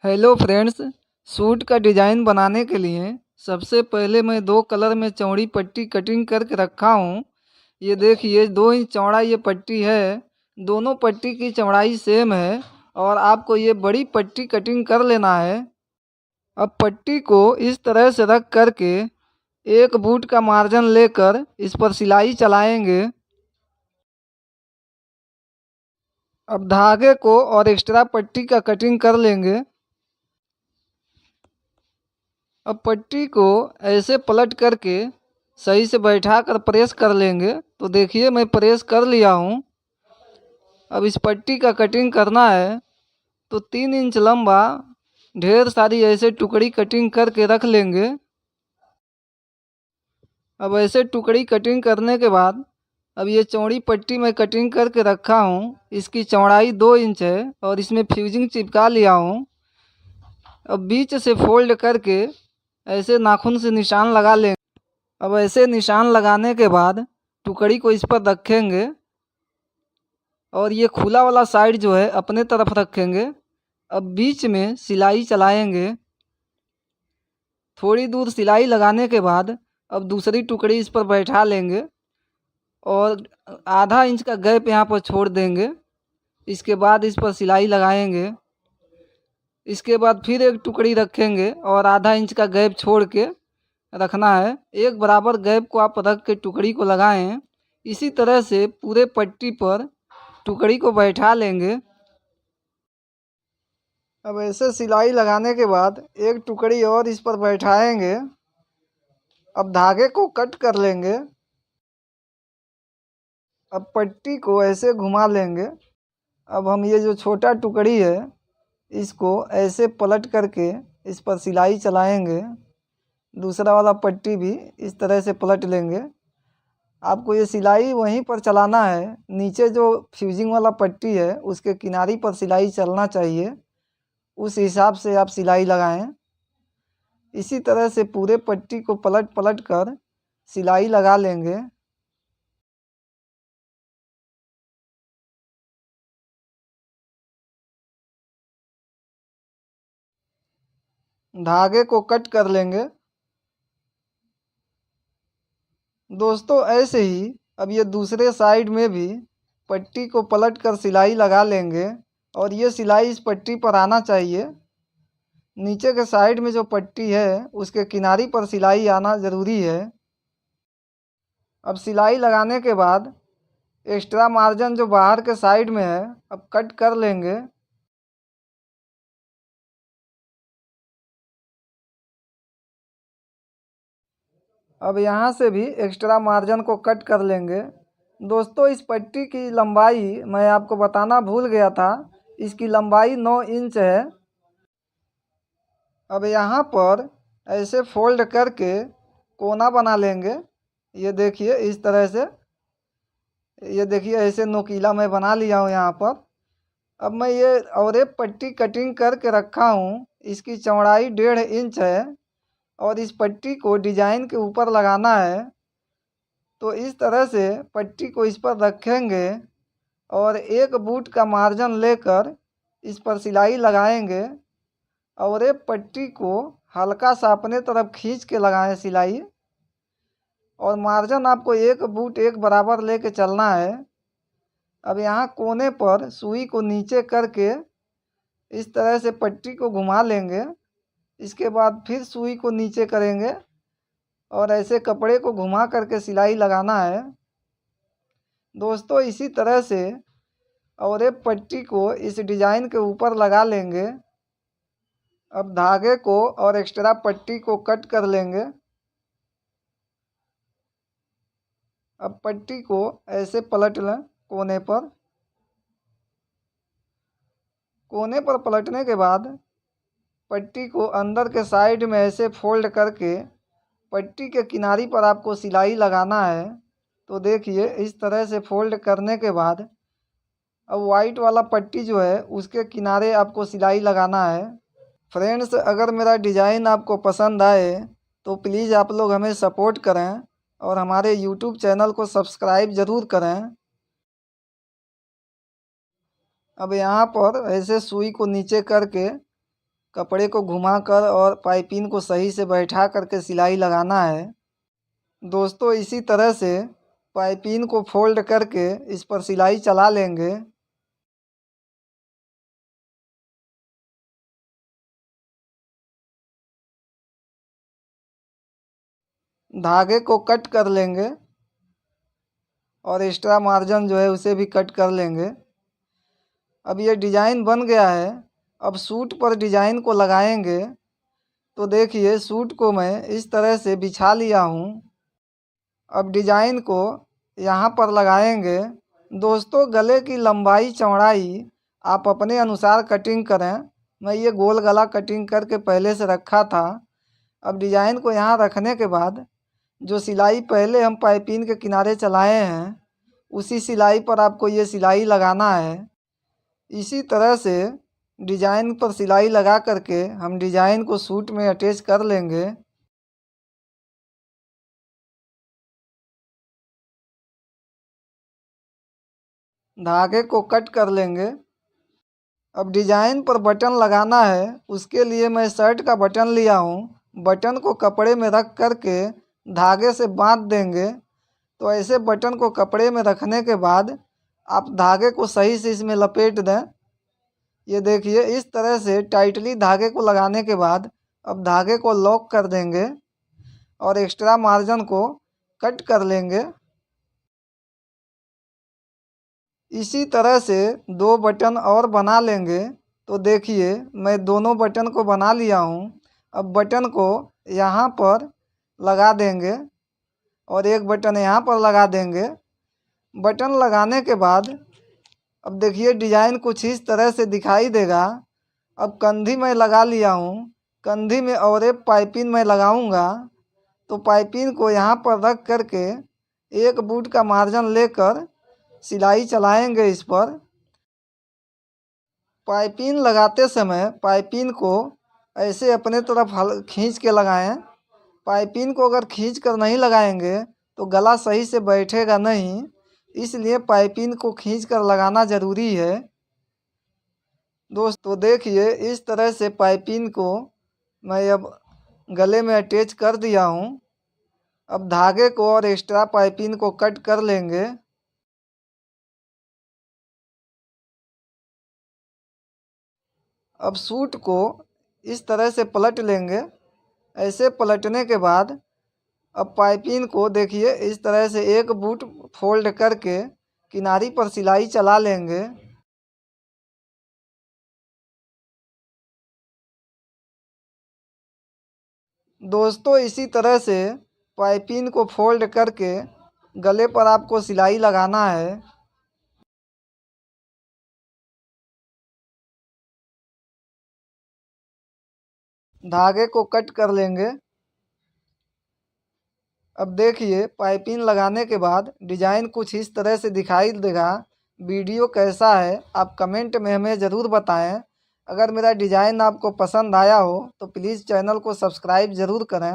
Hello friends, suit का design बनाने के लिए सबसे पहले मैं 2 कलर में चौड़ी पट्टी कटिंग करके रखा हूँ। ये देखिए 2 इंच चौड़ा ये पट्टी है। दोनों पट्टी की चौड़ाई सेम है और आपको ये बड़ी पट्टी कटिंग कर लेना है। अब पट्टी को इस तरह से रख कर के 1 बूट का मार्जिन लेकर इस पर सिलाई चलाएँगे। अब धागे को और एक्स्ट्रा पट्टी का कटिंग कर लेंगे। अब पट्टी को ऐसे पलट करके सही से बैठा कर प्रेस कर लेंगे। तो देखिए मैं प्रेस कर लिया हूँ। अब इस पट्टी का कटिंग करना है तो 3 इंच लंबा ढेर सारी ऐसे टुकड़ी कटिंग करके रख लेंगे। अब ऐसे टुकड़ी कटिंग करने के बाद अब ये चौड़ी पट्टी मैं कटिंग करके रखा हूँ। इसकी चौड़ाई 2 इंच है और इसमें फ्यूजिंग चिपका लिया हूँ। अब बीच से फोल्ड करके ऐसे नाखून से निशान लगा लेंगे। अब ऐसे निशान लगाने के बाद टुकड़ी को इस पर रखेंगे और ये खुला वाला साइड जो है अपने तरफ रखेंगे। अब बीच में सिलाई चलाएंगे। थोड़ी दूर सिलाई लगाने के बाद अब दूसरी टुकड़ी इस पर बैठा लेंगे और आधा इंच का गैप यहाँ पर छोड़ देंगे। इसके बाद इस पर सिलाई लगाएंगे। इसके बाद फिर एक टुकड़ी रखेंगे और आधा इंच का गैप छोड़ के रखना है। एक बराबर गैप को आप रख के टुकड़ी को लगाएं। इसी तरह से पूरे पट्टी पर टुकड़ी को बैठा लेंगे। अब ऐसे सिलाई लगाने के बाद एक टुकड़ी और इस पर बैठाएंगे। अब धागे को कट कर लेंगे। अब पट्टी को ऐसे घुमा लेंगे। अब हम ये जो छोटा टुकड़ी है इसको ऐसे पलट करके इस पर सिलाई चलाएंगे। दूसरा वाला पट्टी भी इस तरह से पलट लेंगे। आपको ये सिलाई वहीं पर चलाना है। नीचे जो फ्यूजिंग वाला पट्टी है उसके किनारी पर सिलाई चलना चाहिए। उस हिसाब से आप सिलाई लगाएं। इसी तरह से पूरे पट्टी को पलट पलट कर सिलाई लगा लेंगे। धागे को कट कर लेंगे। दोस्तों ऐसे ही अब ये दूसरे साइड में भी पट्टी को पलट कर सिलाई लगा लेंगे और ये सिलाई इस पट्टी पर आना चाहिए। नीचे के साइड में जो पट्टी है उसके किनारी पर सिलाई आना ज़रूरी है। अब सिलाई लगाने के बाद एक्स्ट्रा मार्जिन जो बाहर के साइड में है अब कट कर लेंगे। अब यहाँ से भी एक्स्ट्रा मार्जिन को कट कर लेंगे। दोस्तों इस पट्टी की लंबाई मैं आपको बताना भूल गया था। इसकी लंबाई 9 इंच है। अब यहाँ पर ऐसे फोल्ड करके कोना बना लेंगे। ये देखिए इस तरह से। ये देखिए ऐसे नोकीला मैं बना लिया हूँ यहाँ पर। अब मैं ये और एक पट्टी कटिंग करके रखा हूँ। इसकी चौड़ाई 1.5 इंच है और इस पट्टी को डिजाइन के ऊपर लगाना है। तो इस तरह से पट्टी को इस पर रखेंगे और 1 बूट का मार्जिन लेकर इस पर सिलाई लगाएंगे और एक पट्टी को हल्का सा अपने तरफ खींच के लगाएं सिलाई। और मार्जिन आपको 1 बूट एक बराबर लेके चलना है। अब यहाँ कोने पर सुई को नीचे करके इस तरह से पट्टी को घुमा लेंगे। इसके बाद फिर सुई को नीचे करेंगे और ऐसे कपड़े को घुमा करके सिलाई लगाना है। दोस्तों इसी तरह से और एक पट्टी को इस डिज़ाइन के ऊपर लगा लेंगे। अब धागे को और एक्स्ट्रा पट्टी को कट कर लेंगे। अब पट्टी को ऐसे पलट लें कोने पर। कोने पर पलटने के बाद पट्टी को अंदर के साइड में ऐसे फोल्ड करके पट्टी के किनारी पर आपको सिलाई लगाना है। तो देखिए इस तरह से फोल्ड करने के बाद अब वाइट वाला पट्टी जो है उसके किनारे आपको सिलाई लगाना है। फ्रेंड्स अगर मेरा डिज़ाइन आपको पसंद आए तो प्लीज़ आप लोग हमें सपोर्ट करें और हमारे यूट्यूब चैनल को सब्सक्राइब ज़रूर करें। अब यहाँ पर ऐसे सुई को नीचे करके कपड़े को घुमाकर और पाइपिंग को सही से बैठा करके सिलाई लगाना है। दोस्तों इसी तरह से पाइपिंग को फोल्ड करके इस पर सिलाई चला लेंगे। धागे को कट कर लेंगे और एक्स्ट्रा मार्जिन जो है उसे भी कट कर लेंगे। अब ये डिज़ाइन बन गया है। अब सूट पर डिज़ाइन को लगाएंगे। तो देखिए सूट को मैं इस तरह से बिछा लिया हूँ। अब डिज़ाइन को यहाँ पर लगाएंगे। दोस्तों गले की लंबाई चौड़ाई आप अपने अनुसार कटिंग करें। मैं ये गोल गला कटिंग करके पहले से रखा था। अब डिज़ाइन को यहाँ रखने के बाद जो सिलाई पहले हम पाइपिंग के किनारे चलाए हैं उसी सिलाई पर आपको ये सिलाई लगाना है। इसी तरह से डिज़ाइन पर सिलाई लगा करके हम डिज़ाइन को सूट में अटैच कर लेंगे। धागे को कट कर लेंगे। अब डिज़ाइन पर बटन लगाना है। उसके लिए मैं शर्ट का बटन लिया हूँ। बटन को कपड़े में रख करके धागे से बांध देंगे। तो ऐसे बटन को कपड़े में रखने के बाद आप धागे को सही से इसमें लपेट दें। ये देखिए इस तरह से टाइटली धागे को लगाने के बाद अब धागे को लॉक कर देंगे और एक्स्ट्रा मार्जिन को कट कर लेंगे। इसी तरह से 2 बटन और बना लेंगे। तो देखिए मैं दोनों बटन को बना लिया हूँ। अब बटन को यहाँ पर लगा देंगे और एक बटन यहाँ पर लगा देंगे। बटन लगाने के बाद अब देखिए डिज़ाइन कुछ इस तरह से दिखाई देगा। अब कंधी मैं लगा लिया हूँ। कंधी में और एक पाइपिंग मैं लगाऊंगा। तो पाइपिंग को यहाँ पर रख करके एक बूट का मार्जिन लेकर सिलाई चलाएंगे इस पर। पाइपिंग लगाते समय पाइपिंग को ऐसे अपने तरफ खींच के लगाएं। पाइपिंग को अगर खींच कर नहीं लगाएंगे तो गला सही से बैठेगा नहीं। इसलिए पाइपिंग को खींच कर लगाना ज़रूरी है। दोस्तों देखिए इस तरह से पाइपिंग को मैं अब गले में अटैच कर दिया हूँ। अब धागे को और एक्स्ट्रा पाइपिंग को कट कर लेंगे। अब सूट को इस तरह से पलट लेंगे। ऐसे पलटने के बाद अब पाइपिंग को देखिए इस तरह से एक बूट फोल्ड करके किनारी पर सिलाई चला लेंगे। दोस्तों इसी तरह से पाइपिंग को फोल्ड करके गले पर आपको सिलाई लगाना है। धागे को कट कर लेंगे। अब देखिए पाइपिंग लगाने के बाद डिज़ाइन कुछ इस तरह से दिखाई देगा। वीडियो कैसा है आप कमेंट में हमें ज़रूर बताएं। अगर मेरा डिज़ाइन आपको पसंद आया हो तो प्लीज़ चैनल को सब्सक्राइब ज़रूर करें।